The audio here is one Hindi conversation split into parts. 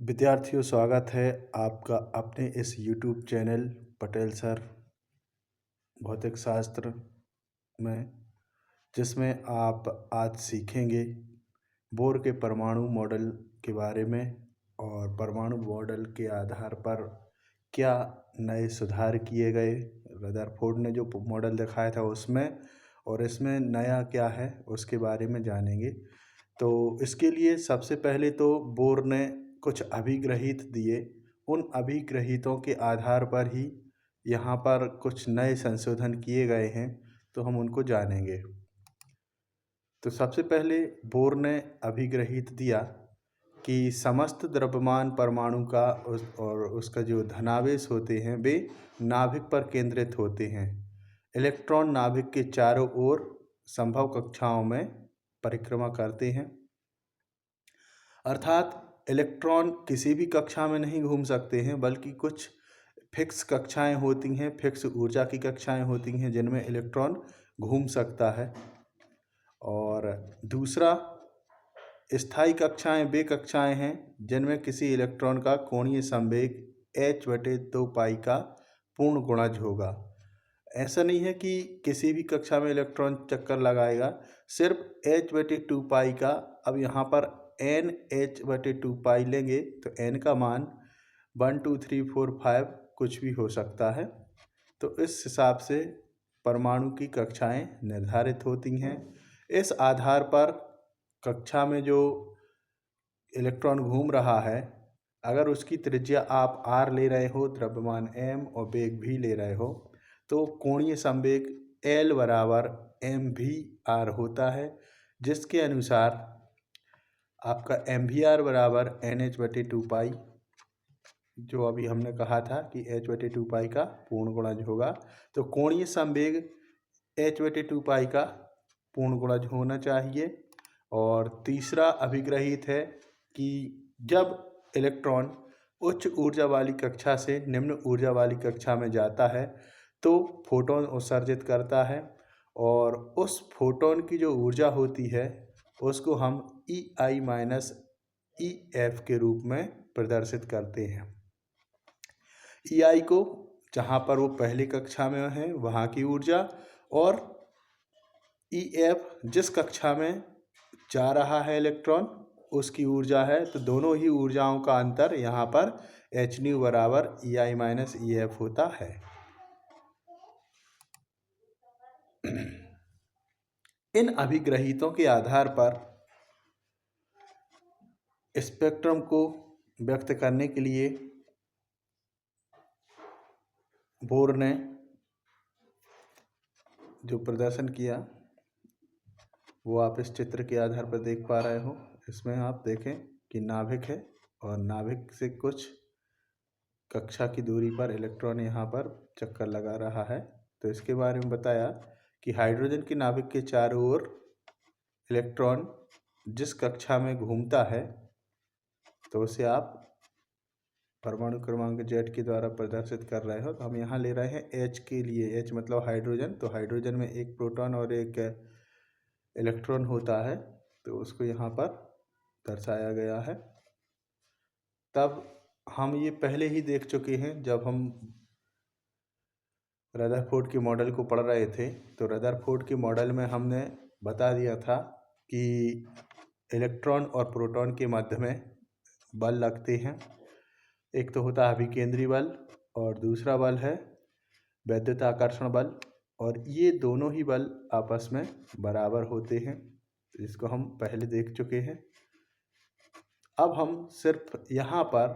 विद्यार्थियों, स्वागत है आपका अपने इस YouTube चैनल पटेल सर भौतिक शास्त्र में, जिसमें आप आज सीखेंगे बोर के परमाणु मॉडल के बारे में और परमाणु मॉडल के आधार पर क्या नए सुधार किए गए। रदरफोर्ड ने जो मॉडल दिखाया था उसमें और इसमें नया क्या है उसके बारे में जानेंगे। तो इसके लिए सबसे पहले तो बोर ने कुछ अभिग्रहित दिए, उन अभिग्रहितों के आधार पर ही यहाँ पर कुछ नए संशोधन किए गए हैं, तो हम उनको जानेंगे। तो सबसे पहले बोर ने अभिग्रहित दिया कि समस्त द्रव्यमान परमाणु का और उसका जो धनावेश होते हैं वे नाभिक पर केंद्रित होते हैं। इलेक्ट्रॉन नाभिक के चारों ओर संभव कक्षाओं में परिक्रमा करते हैं, अर्थात इलेक्ट्रॉन किसी भी कक्षा में नहीं घूम सकते हैं, बल्कि कुछ फिक्स कक्षाएं होती हैं, फिक्स ऊर्जा की कक्षाएं होती हैं जिनमें इलेक्ट्रॉन घूम सकता है। और दूसरा, स्थायी कक्षाएं वे कक्षाएं हैं जिनमें किसी इलेक्ट्रॉन का कोणीय संवेग h/2 पाई का पूर्ण गुणज होगा। ऐसा नहीं है कि किसी भी कक्षा में इलेक्ट्रॉन चक्कर लगाएगा, सिर्फ h/2 पाई का। अब यहाँ पर n h/2 पाई लेंगे तो n का मान 1 2 3 4 5 कुछ भी हो सकता है। तो इस हिसाब से परमाणु की कक्षाएं निर्धारित होती हैं। इस आधार पर कक्षा में जो इलेक्ट्रॉन घूम रहा है, अगर उसकी त्रिज्या आप r ले रहे हो, द्रव्यमान m और वेग v ले रहे हो, तो कोणीय संवेग L बराबर mvr होता है, जिसके अनुसार आपका mvr बराबर nh/2 पाई, जो अभी हमने कहा था कि h/2 पाई का पूर्ण गुणज होगा। तो कोणीय संवेग h/2 पाई का पूर्ण गुणज होना चाहिए। और तीसरा अभिग्रहित है कि जब इलेक्ट्रॉन उच्च ऊर्जा वाली कक्षा से निम्न ऊर्जा वाली कक्षा में जाता है तो फोटोन उत्सर्जित करता है, और उस फोटोन की जो ऊर्जा होती है उसको हम EI माइनस EF के रूप में प्रदर्शित करते हैं। EI को जहाँ पर वो पहली कक्षा में है वहाँ की ऊर्जा, और EF जिस कक्षा में जा रहा है इलेक्ट्रॉन उसकी ऊर्जा है। तो दोनों ही ऊर्जाओं का अंतर यहाँ पर hν बराबर EI माइनस EF होता है। इन अभिग्रहितों के आधार पर स्पेक्ट्रम को व्यक्त करने के लिए बोर ने जो प्रदर्शन किया वो आप इस चित्र के आधार पर देख पा रहे हो। इसमें आप देखें कि नाभिक है और नाभिक से कुछ कक्षा की दूरी पर इलेक्ट्रॉन यहाँ पर चक्कर लगा रहा है। तो इसके बारे में बताया कि हाइड्रोजन के नाभिक के चारों ओर इलेक्ट्रॉन जिस कक्षा में घूमता है तो उसे आप परमाणु क्रमांक Z के द्वारा प्रदर्शित कर रहे हो। तो हम यहाँ ले रहे हैं H के लिए, H मतलब हाइड्रोजन। तो हाइड्रोजन में एक प्रोटॉन और एक इलेक्ट्रॉन होता है, तो उसको यहाँ पर दर्शाया गया है। तब हम ये पहले ही देख चुके हैं जब हम रदरफोर्ड के मॉडल को पढ़ रहे थे। तो रदरफोर्ड के मॉडल में हमने बता दिया था कि इलेक्ट्रॉन और प्रोटॉन के मध्य में बल लगते हैं। एक तो होता है अभिकेंद्री बल और दूसरा बल है वैद्युताकर्षण बल, और ये दोनों ही बल आपस में बराबर होते हैं। तो इसको हम पहले देख चुके हैं। अब हम सिर्फ यहाँ पर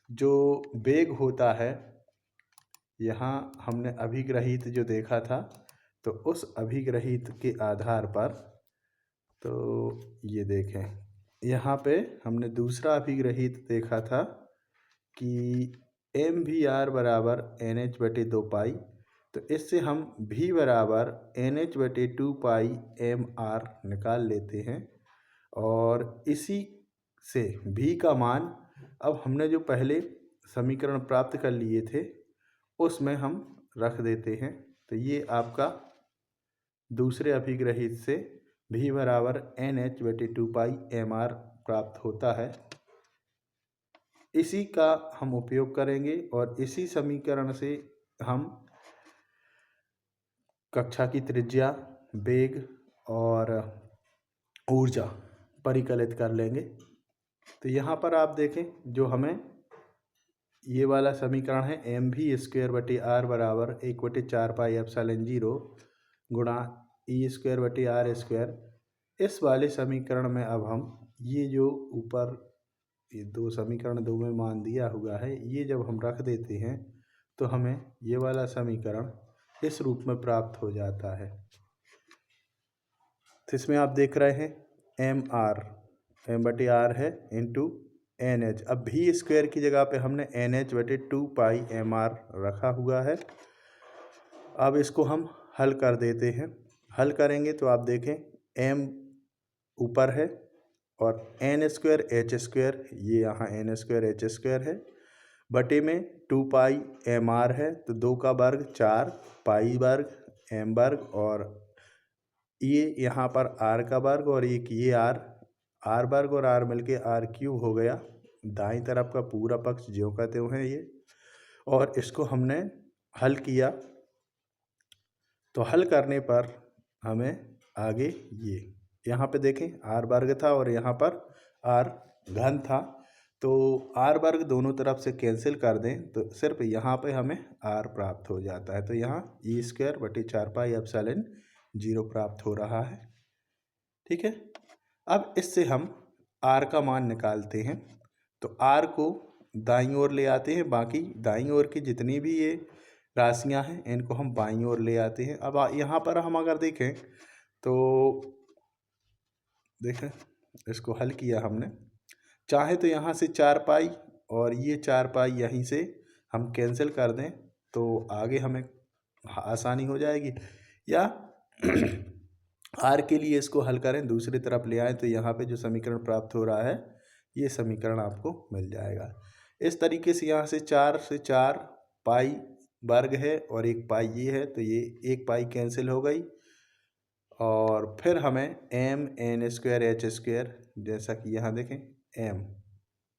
जो वेग होता है, यहाँ हमने अभिग्रहित जो देखा था, तो उस अभिग्रहित के आधार पर तो ये देखें, यहाँ पे हमने दूसरा अभिग्रहित देखा था कि mvr बराबर nh/2 पाई। तो इससे हम v बराबर nh/2 पाई mr निकाल लेते हैं, और इसी से v का मान अब हमने जो पहले समीकरण प्राप्त कर लिए थे उसमें हम रख देते हैं। तो ये आपका दूसरे अभिग्रहित से v बराबर nh/2 पाई mr प्राप्त होता है। इसी का हम उपयोग करेंगे और इसी समीकरण से हम कक्षा की त्रिज्या, वेग और ऊर्जा परिकलित कर लेंगे। तो यहाँ पर आप देखें, जो हमें ये वाला समीकरण है mv² बराबर 1/4πε0 गुणा e²/r²। इस वाले समीकरण में अब हम ये जो ऊपर ये दो समीकरण दो में मान दिया हुआ है, ये जब हम रख देते हैं तो हमें ये वाला समीकरण इस रूप में प्राप्त हो जाता है। तो इसमें आप देख रहे हैं m/r है इंटू NH। अब v² की जगह पे हमने NH/2πmr रखा हुआ है। अब इसको हम हल कर देते हैं। हल करेंगे तो आप देखें m ऊपर है और n² h², ये यहाँ n² h² है, बटे में 2πmr है, तो 2 का वर्ग 4, पाई वर्ग, m वर्ग, और ये यहाँ पर r का वर्ग और एक ये r वर्ग और r मिलके r³ हो गया। दाईं तरफ का पूरा पक्ष ज्यों का त्यों है ये। और इसको हमने हल किया तो हल करने पर हमें आगे ये यहाँ पे देखें r वर्ग था और यहाँ पर r घन था, तो r वर्ग दोनों तरफ से कैंसिल कर दें तो सिर्फ यहाँ पे हमें r प्राप्त हो जाता है। तो यहाँ e²/4πε0 प्राप्त हो रहा है। ठीक है, अब इससे हम r का मान निकालते हैं। तो r को दाईं ओर ले आते हैं, बाकी दाईं ओर की जितनी भी ये राशियां हैं इनको हम बाईं ओर ले आते हैं। अब यहाँ पर हम अगर देखें तो देखें इसको हल किया हमने, चाहे तो यहाँ से 4π और ये 4π यहीं से हम कैंसिल कर दें तो आगे हमें आसानी हो जाएगी, या r के लिए इसको हल करें दूसरी तरफ ले आएँ तो यहाँ पे जो समीकरण प्राप्त हो रहा है ये समीकरण आपको मिल जाएगा। इस तरीके से यहाँ से 4 से 4 पाई वर्ग है और एक पाई ये है, तो ये एक पाई कैंसिल हो गई और फिर हमें mn²h², जैसा कि यहाँ देखें m,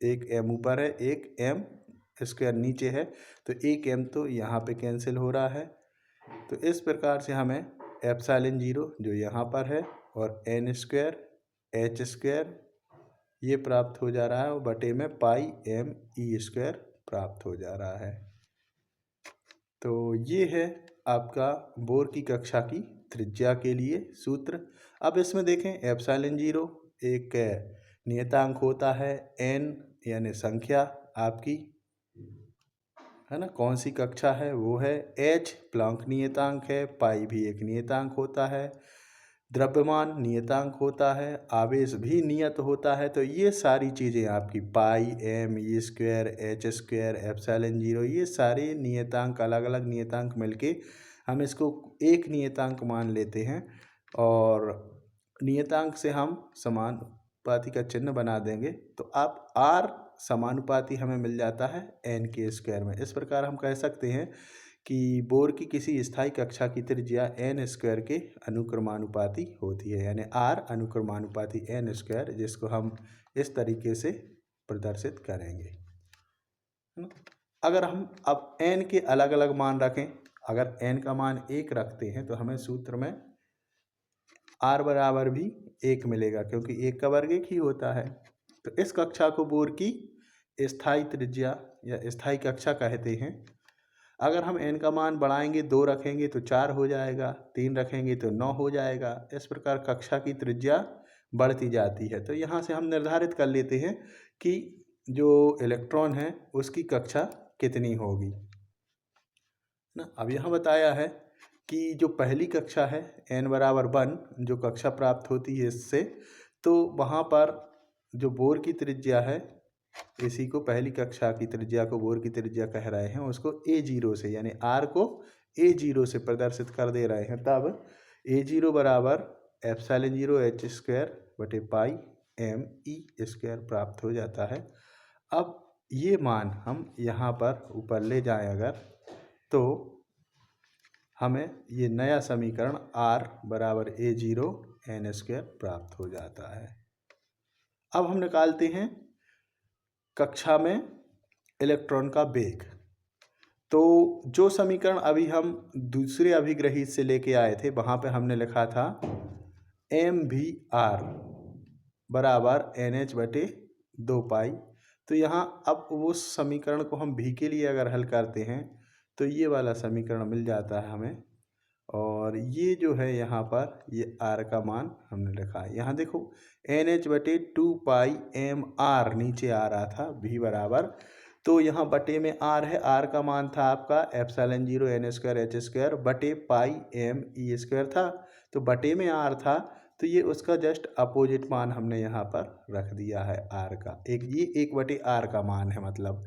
एक m ऊपर है एक m² नीचे है, तो एक m तो यहाँ पे कैंसिल हो रहा है। तो इस प्रकार से हमें ε0 जो यहाँ पर है और n² h² ये प्राप्त हो जा रहा है और बटे में पाई me² प्राप्त हो जा रहा है। तो ये है आपका बोर की कक्षा की त्रिज्या के लिए सूत्र। अब इसमें देखें ε0 एक नियतांक होता है, n यानी संख्या आपकी है ना, कौन सी कक्षा है वो है, h प्लैंक नियतांक है, पाई भी एक नियतांक होता है, द्रव्यमान नियतांक होता है, आवेश भी नियत होता है। तो ये सारी चीज़ें आपकी पाई, m, e² h², ε0 ये सारे नियतांक अलग अलग नियतांक मिलके हम इसको एक नियतांक मान लेते हैं और नियतांक से हम समानुपाती का चिन्ह बना देंगे तो आप r समानुपाती हमें मिल जाता है n² में। इस प्रकार हम कह सकते हैं कि बोर की किसी स्थायी कक्षा की त्रिज्या n² के अनुक्रमानुपाती होती है, यानी r अनुक्रमानुपाती n², जिसको हम इस तरीके से प्रदर्शित करेंगे। अगर हम अब n के अलग अलग मान रखें, अगर n का मान 1 रखते हैं तो हमें सूत्र में r बराबर भी 1 मिलेगा, क्योंकि 1 का वर्ग 1 ही होता है। तो इस कक्षा को बोर की स्थायी त्रिज्या या स्थायी कक्षा कहते हैं। अगर हम n का मान बढ़ाएंगे, 2 रखेंगे तो 4 हो जाएगा, 3 रखेंगे तो 9 हो जाएगा। इस प्रकार कक्षा की त्रिज्या बढ़ती जाती है। तो यहाँ से हम निर्धारित कर लेते हैं कि जो इलेक्ट्रॉन है उसकी कक्षा कितनी होगी ना। अब यहाँ बताया है कि जो पहली कक्षा है n बराबर 1 जो कक्षा प्राप्त होती है इससे, तो वहाँ पर जो बोर की त्रिज्या है, इसी को पहली कक्षा की त्रिज्या को बोर की त्रिज्या कह रहे हैं, उसको a0 से यानी r को a0 से प्रदर्शित कर दे रहे हैं। तब a0 बराबर ε0 h² बटे पाई me² प्राप्त हो जाता है। अब ये मान हम यहाँ पर ऊपर ले जाएं अगर, तो हमें ये नया समीकरण r बराबर a0 n² प्राप्त हो जाता है। अब हम निकालते हैं कक्षा में इलेक्ट्रॉन का वेग। तो जो समीकरण अभी हम दूसरे अभिग्रही से लेके आए थे वहाँ पे हमने लिखा था mvr बराबर NH/2 पाई। तो यहाँ अब उस समीकरण को हम v के लिए अगर हल करते हैं तो ये वाला समीकरण मिल जाता है हमें। और ये जो है यहाँ पर ये r का मान हमने लिखा है। यहाँ देखो NH/2 पाई mr नीचे आ रहा था v बराबर, तो यहाँ बटे में r है। r का मान था आपका ε0 n² h² बटे पाई m e² था, तो बटे में r था, तो ये उसका जस्ट अपोजिट मान हमने यहाँ पर रख दिया है r का। ये 1/r का मान है मतलब।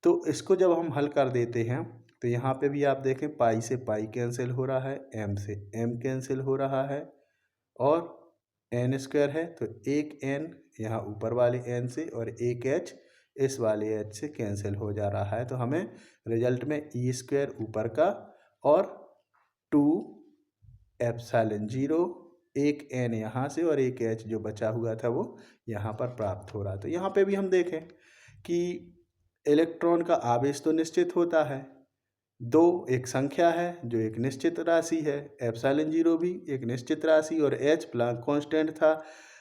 तो इसको जब हम हल कर देते हैं तो यहाँ पे भी आप देखें पाई से पाई कैंसिल हो रहा है, m से m कैंसिल हो रहा है और n² है तो एक n यहाँ ऊपर वाले n से और एक h इस वाले h से कैंसिल हो जा रहा है। तो हमें रिजल्ट में e² ऊपर का और 2 ε0 एक n यहाँ से और एक h जो बचा हुआ था वो यहाँ पर प्राप्त हो रहा है। तो यहाँ पे भी हम देखें कि इलेक्ट्रॉन का आवेश तो निश्चित होता है, दो एक संख्या है जो एक निश्चित राशि है, ε0 भी एक निश्चित राशि और h प्लैंक कांस्टेंट था।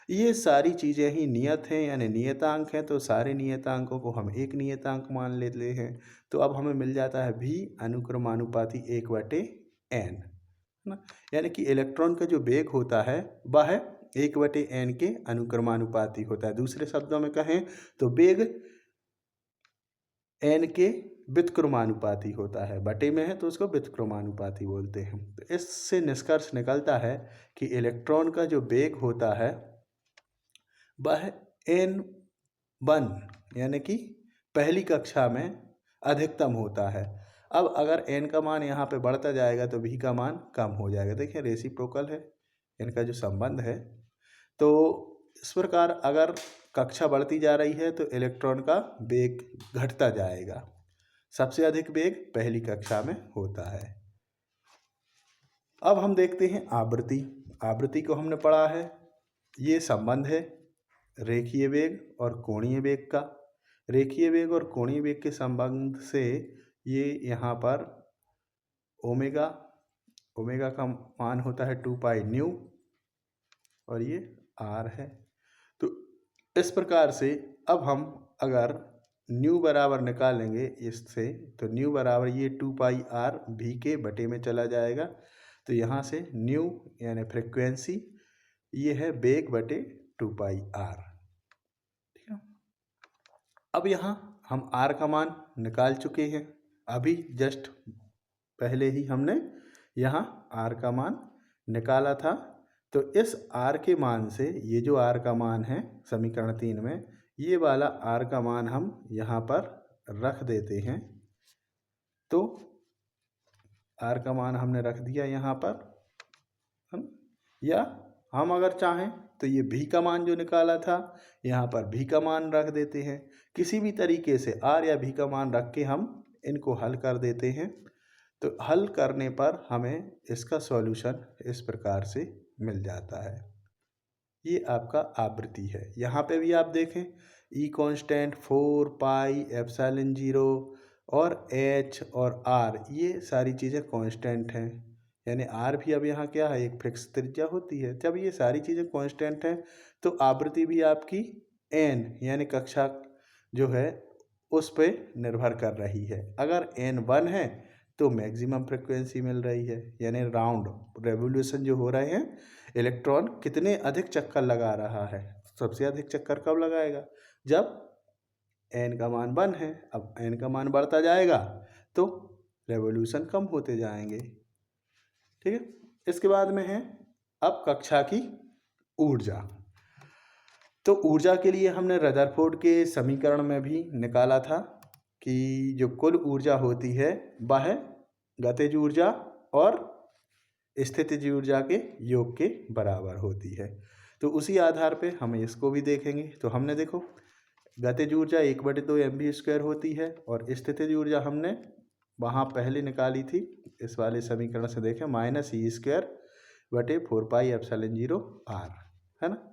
ये सारी चीज़ें ही नियत हैं यानी नियतांक हैं, तो सारे नियतांकों को हम एक नियतांक मान लेते हैं। तो अब हमें मिल जाता है v अनुक्रमानुपाती 1/n, है ना। यानी कि इलेक्ट्रॉन का जो वेग होता है वह 1/n के अनुक्रमानुपाती होता है। दूसरे शब्दों में कहें तो वेग n के व्युत्क्रमानुपाती होता है, बटे में है तो उसको व्युत्क्रमानुपाती बोलते हैं। तो इससे निष्कर्ष निकलता है कि इलेक्ट्रॉन का जो वेग होता है वह n1 यानी कि पहली कक्षा में अधिकतम होता है। अब अगर n का मान यहाँ पे बढ़ता जाएगा तो v का मान कम हो जाएगा। देखिए रेसिप्रोकल है इनका जो संबंध है। तो इस प्रकार अगर कक्षा बढ़ती जा रही है तो इलेक्ट्रॉन का वेग घटता जाएगा। सबसे अधिक वेग पहली कक्षा में होता है। अब हम देखते हैं आवृत्ति। आवृत्ति को हमने पढ़ा है, ये संबंध है रेखीय वेग और कोणीय वेग का। रेखीय वेग और कोणीय वेग के संबंध से ये यहाँ पर ओमेगा का मान होता है 2 पाई न्यू और ये r है। तो इस प्रकार से अब हम अगर न्यू बराबर निकालेंगे इससे तो न्यू बराबर ये 2 पाई r v के बटे में चला जाएगा। तो यहाँ से न्यू यानी फ्रिक्वेंसी, ये है वेग बटे 2 पाई r, ठीक है। अब यहाँ हम r का मान निकाल चुके हैं, अभी जस्ट पहले ही हमने यहाँ r का मान निकाला था। तो इस r के मान से ये जो r का मान है समीकरण 3 में, ये वाला r का मान हम यहाँ पर रख देते हैं। तो r का मान हमने रख दिया यहाँ पर, या हम अगर चाहें तो ये v का मान जो निकाला था यहाँ पर v का मान रख देते हैं। किसी भी तरीके से r या v का मान रख के हम इनको हल कर देते हैं। तो हल करने पर हमें इसका सॉल्यूशन इस प्रकार से मिल जाता है। ये आपका आवृत्ति है। यहाँ पे भी आप देखें E कांस्टेंट 4 पाई ε0 और H और R ये सारी चीज़ें कांस्टेंट हैं, यानी R भी अब यहाँ क्या है, एक फिक्स त्रिज्या होती है। जब ये सारी चीज़ें कांस्टेंट हैं तो आवृत्ति भी आपकी n यानी कक्षा जो है उस पर निर्भर कर रही है। अगर n 1 है तो मैक्सिमम फ्रिक्वेंसी मिल रही है, यानी राउंड रेवोल्यूशन जो हो रहे हैं, इलेक्ट्रॉन कितने अधिक चक्कर लगा रहा है। सबसे अधिक चक्कर कब लगाएगा, जब n का मान 1 है। अब n का मान बढ़ता जाएगा तो रेवोल्यूशन कम होते जाएंगे, ठीक है। इसके बाद में है अब कक्षा की ऊर्जा। तो ऊर्जा के लिए हमने रदरफोर्ड के समीकरण में भी निकाला था कि जो कुल ऊर्जा होती है वह गतिज ऊर्जा और स्थितिज ऊर्जा के योग के बराबर होती है। तो उसी आधार पे हम इसको भी देखेंगे। तो हमने देखो गतिज ऊर्जा 1/2 mv² होती है और स्थितिज ऊर्जा हमने वहाँ पहले निकाली थी, इस वाले समीकरण से देखें -e² बटे 4 पाई ε0 r, है ना।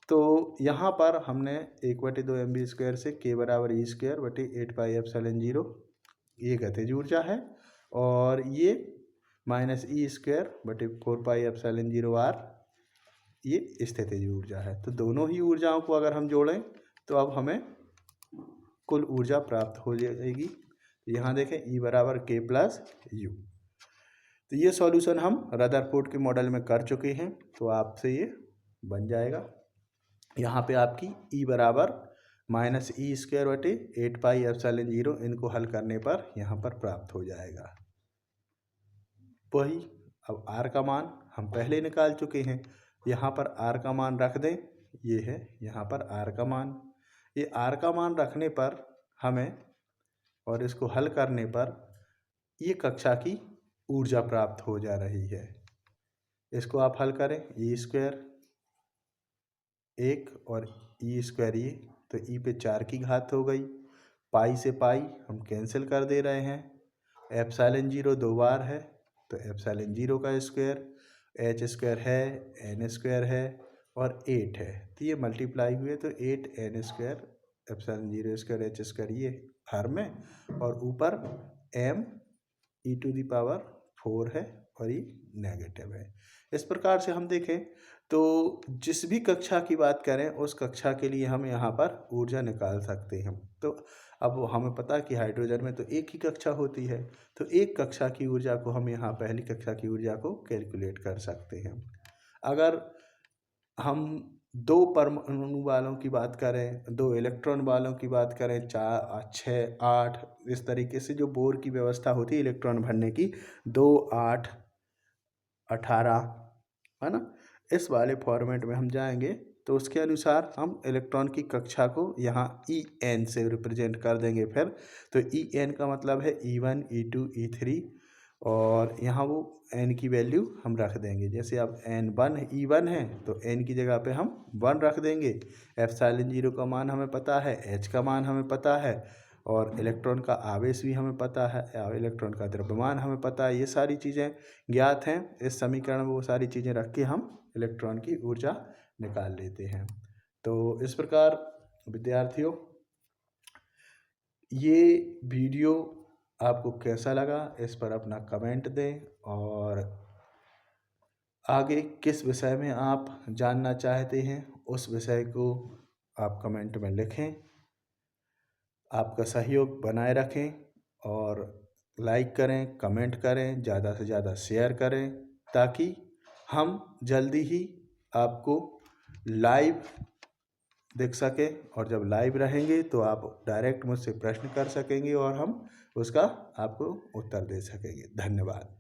तो यहाँ पर हमने 1/2 mv² से k बराबर e²/8πε0 ये गतिज ऊर्जा है, और ये -e²/4πε0r ये स्थितिज ऊर्जा है। तो दोनों ही ऊर्जाओं को अगर हम जोड़ें तो अब हमें कुल ऊर्जा प्राप्त हो जाएगी। यहाँ देखें E बराबर k + U। तो ये सॉल्यूशन हम रदरफोर्ड के मॉडल में कर चुके हैं, तो आपसे ये बन जाएगा। यहाँ पे आपकी E बराबर -e²/8πε0 इनको हल करने पर यहाँ पर प्राप्त हो जाएगा। वही अब R का मान हम पहले निकाल चुके हैं, यहाँ पर R का मान रख दें, ये है यहाँ पर R का मान। ये R का मान रखने पर हमें और इसको हल करने पर ये कक्षा की ऊर्जा प्राप्त हो जा रही है। इसको आप हल करें, e² 1 और e² ये, तो e पे 4 की घात हो गई, पाई से पाई हम कैंसिल कर दे रहे हैं, ε0 2 बार है तो ε0 का स्क्वायर, h² है, n² है और 8 है, तो ये मल्टीप्लाई हुए तो 8n² ε0² h² ये हर में, और ऊपर m e⁴ है और ये नेगेटिव है। इस प्रकार से हम देखें तो जिस भी कक्षा की बात करें उस कक्षा के लिए हम यहाँ पर ऊर्जा निकाल सकते हैं। तो अब हमें पता है कि हाइड्रोजन में तो एक ही कक्षा होती है, तो एक कक्षा की ऊर्जा को हम यहाँ पहली कक्षा की ऊर्जा को कैलकुलेट कर सकते हैं। अगर हम 2 परमाणु वालों की बात करें, 2 इलेक्ट्रॉन वालों की बात करें, 4 6 8 इस तरीके से जो बोर की व्यवस्था होती है इलेक्ट्रॉन भरने की, 2 8 18 है ना, इस वाले फॉर्मेट में हम जाएंगे तो उसके अनुसार हम इलेक्ट्रॉन की कक्षा को यहाँ En से रिप्रेजेंट कर देंगे। फिर तो En का मतलब है E1 E2 E3, और यहाँ वो n की वैल्यू हम रख देंगे। जैसे अब n1 E1 है तो n की जगह पे हम 1 रख देंगे। ε0 का मान हमें पता है, h का मान हमें पता है, और इलेक्ट्रॉन का आवेश भी हमें पता है, इलेक्ट्रॉन का द्रव्यमान हमें पता है, ये सारी चीज़ें ज्ञात हैं। इस समीकरण में वो सारी चीज़ें रख के हम इलेक्ट्रॉन की ऊर्जा निकाल लेते हैं। तो इस प्रकार विद्यार्थियों ये वीडियो आपको कैसा लगा इस पर अपना कमेंट दें, और आगे किस विषय में आप जानना चाहते हैं उस विषय को आप कमेंट में लिखें। आपका सहयोग बनाए रखें और लाइक करें, कमेंट करें, ज़्यादा से ज़्यादा शेयर करें, ताकि हम जल्दी ही आपको लाइव देख सकें, और जब लाइव रहेंगे तो आप डायरेक्ट मुझसे प्रश्न कर सकेंगे और हम उसका आपको उत्तर दे सकेंगे। धन्यवाद।